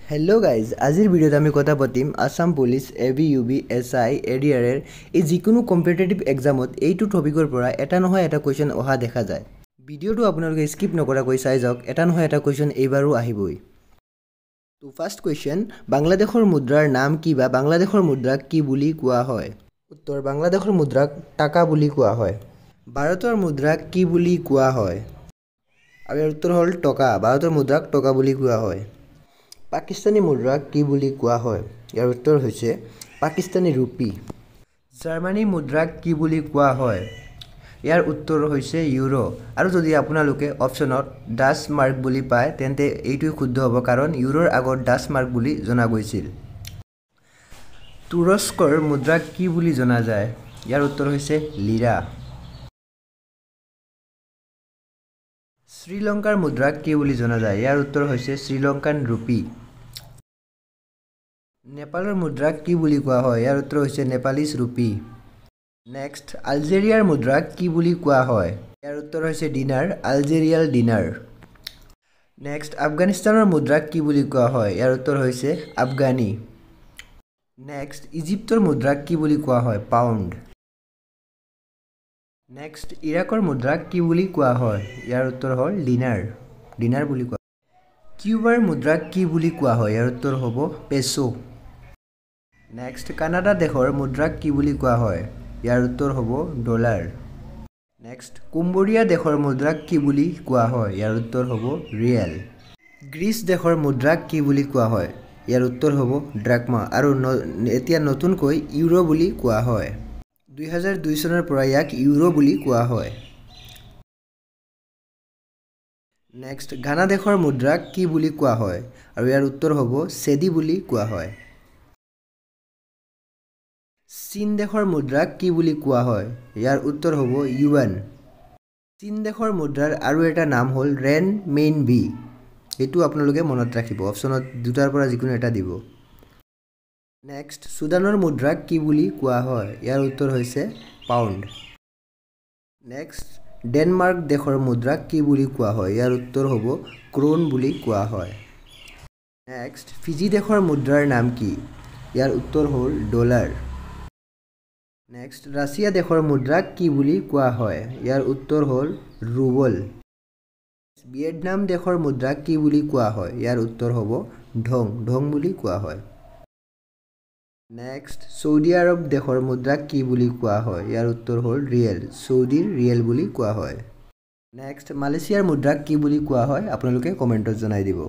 hello guys आजिर भिडियोत आमी कथा पातिम Assam police एबीयूबी SI एडीआरएर এই যিকোনো কম্পিটিটিভ এক্সামত এইটো টপিকৰ পৰা এটা নহয় এটা কোৱেশ্চন অহা দেখা যায় ভিডিওটো আপোনালোকে স্কিপ নকৰাকৈ চাই যাওক এটা নহয় এটা কোৱেশ্চন এইবাৰো আহিবই তো ফাৰ্স্ট কোৱেশ্চন বাংলাদেশৰ মুদ্ৰাৰ নাম কি বা বাংলাদেশৰ মুদ্ৰাক কি বুলি কোৱা হয় উত্তৰ বাংলাদেশৰ মুদ্ৰাক টাকা বুলি কোৱা হয় ভাৰতৰ মুদ্ৰাক কি বুলি কোৱা হয় আৰু উত্তৰ হ'ল টকা ভাৰতৰ মুদ্ৰাক টকা বুলি কোৱা হয় পাকিস্তানী মুদ্ৰাক কি বুলি কোৱা হয় ইয়াৰ উত্তৰ হৈছে পাকিস্তানী ৰূপী জাৰ্মানী মুদ্ৰাক কি বুলি কোৱা হয় ইয়াৰ উত্তৰ হৈছে ইউৰো আৰু যদি আপোনালোকে অপচনত ডাচ মাৰ্ক বুলি পায় তেন্তে এইটো শুদ্ধ হ'ব কাৰণ ইউৰোৰ আগত ডাচ মাৰ্ক বুলি জনা গৈছিল তুৰস্কৰ মুদ্ৰাক কি বুলি জনা যায় ইয়াৰ উত্তৰ হৈছে লিৰা শ্ৰীলংকাৰ মুদ্ৰাক কি বুলি জনা যায় ইয়াৰ উত্তৰ হৈছে শ্ৰীলংকান ৰূপী নেপালৰ মুদ্ৰাক কি বুলি কোৱা হয় ইয়াৰ উত্তৰ হৈছে নেপালীজ ৰূপী নেক্সট আলজেৰিয়াৰ মুদ্ৰাক কি বুলি কোৱা হয় ইয়াৰ উত্তৰ হৈছে ডিনাৰ আলজেৰিয়াল ডিনাৰ নেক্সট আফগানিস্তানৰ মুদ্ৰাক কি বুলি কোৱা হয় ইয়াৰ উত্তৰ হৈছে আফগানী নেক্সট ইজিপ্তৰ মুদ্ৰাক কি বুলি কোৱা হয় পাউণ্ড নেক্সট ইৰাকৰ মুদ্ৰাক কি বুলি কোৱা হয় ইয়াৰ উত্তৰ হ'ল ডিনাৰ বুলি কোৱা কিউবাৰ মুদ্ৰাক কি বুলি কোৱা হয় ইয়াৰ উত্তৰ হ'ব পেছো নেক্সট কানাডা দেশৰ মুদ্ৰাক কি বুলি কোৱা হয় ইয়াৰ উত্তৰ হ'ব ডলাৰ নেক্সট কম্বোডিয়া দেশৰ মুদ্ৰাক কি বুলি কোৱা হয় ইয়াৰ উত্তৰ হ'ব ৰিয়েল গ্ৰীচ দেশৰ মুদ্ৰাক কি বুলি কোৱা হয় ইয়াৰ উত্তৰ হ'ব ড্ৰাকমা আৰু এতিয়া নতুনকৈ ইউৰো বুলি কোৱা হয় 2002 চনৰ পৰা ইয়াক ইউৰো বুলি কোৱা হয় নেক্সট ঘানা দেশৰ মুদ্ৰাক কি বুলি কোৱা হয় আৰু ইয়াৰ উত্তৰ হ'ব চেডি বুলি কোৱা হয় চীন দেশৰ মুদ্ৰাক কি বুলি কোৱা হয় ইয়াৰ উত্তৰ হ'ব ইউৱান চীন দেশৰ মুদ্ৰাৰ আৰু এটা নাম হ'ল ৰেন মেইন বি এটো আপোনালোকে মনত ৰাখিব অপচনত দুটাৰ পৰা যিকোনো এটা দিব নেক্সট সুদানৰ মুদ্ৰাক কি বুলি কোৱা হয় ইয়াৰ উত্তৰ হৈছে পাউণ্ড নেক্সট ডেনমাৰ্ক দেশৰ মুদ্ৰাক কি বুলি কোৱা হয় ইয়াৰ উত্তৰ হ'ব ক্ৰোন বুলি কোৱা হয় নেক্সট ফিজি দেশৰ মুদ্ৰাৰ নাম কি ইয়াৰ উত্তৰ হ'ল ডলাৰ নেক্সট ৰাছিয়া দেশৰ মুদ্ৰাক কি বুলি কোৱা হয় ইয়াৰ উত্তৰ হ'ল ৰুবল ভিয়েটনাম দেশৰ মুদ্ৰাক কি বুলি কোৱা হয় ইয়াৰ উত্তৰ হ'ব ঢং বুলি কোৱা হয় নেক্সট সৌদি আৰব দেশৰ মুদ্ৰাক কি বুলি কোৱা হয় ইয়াৰ উত্তৰ হ'ল ৰিয়েল সৌদিৰ ৰিয়েল বুলি কোৱা হয় নেক্সট মালয়েছিয়াৰ মুদ্ৰাক কি বুলি কোৱা হয় আপোনালোকে কমেন্টত জনাই দিব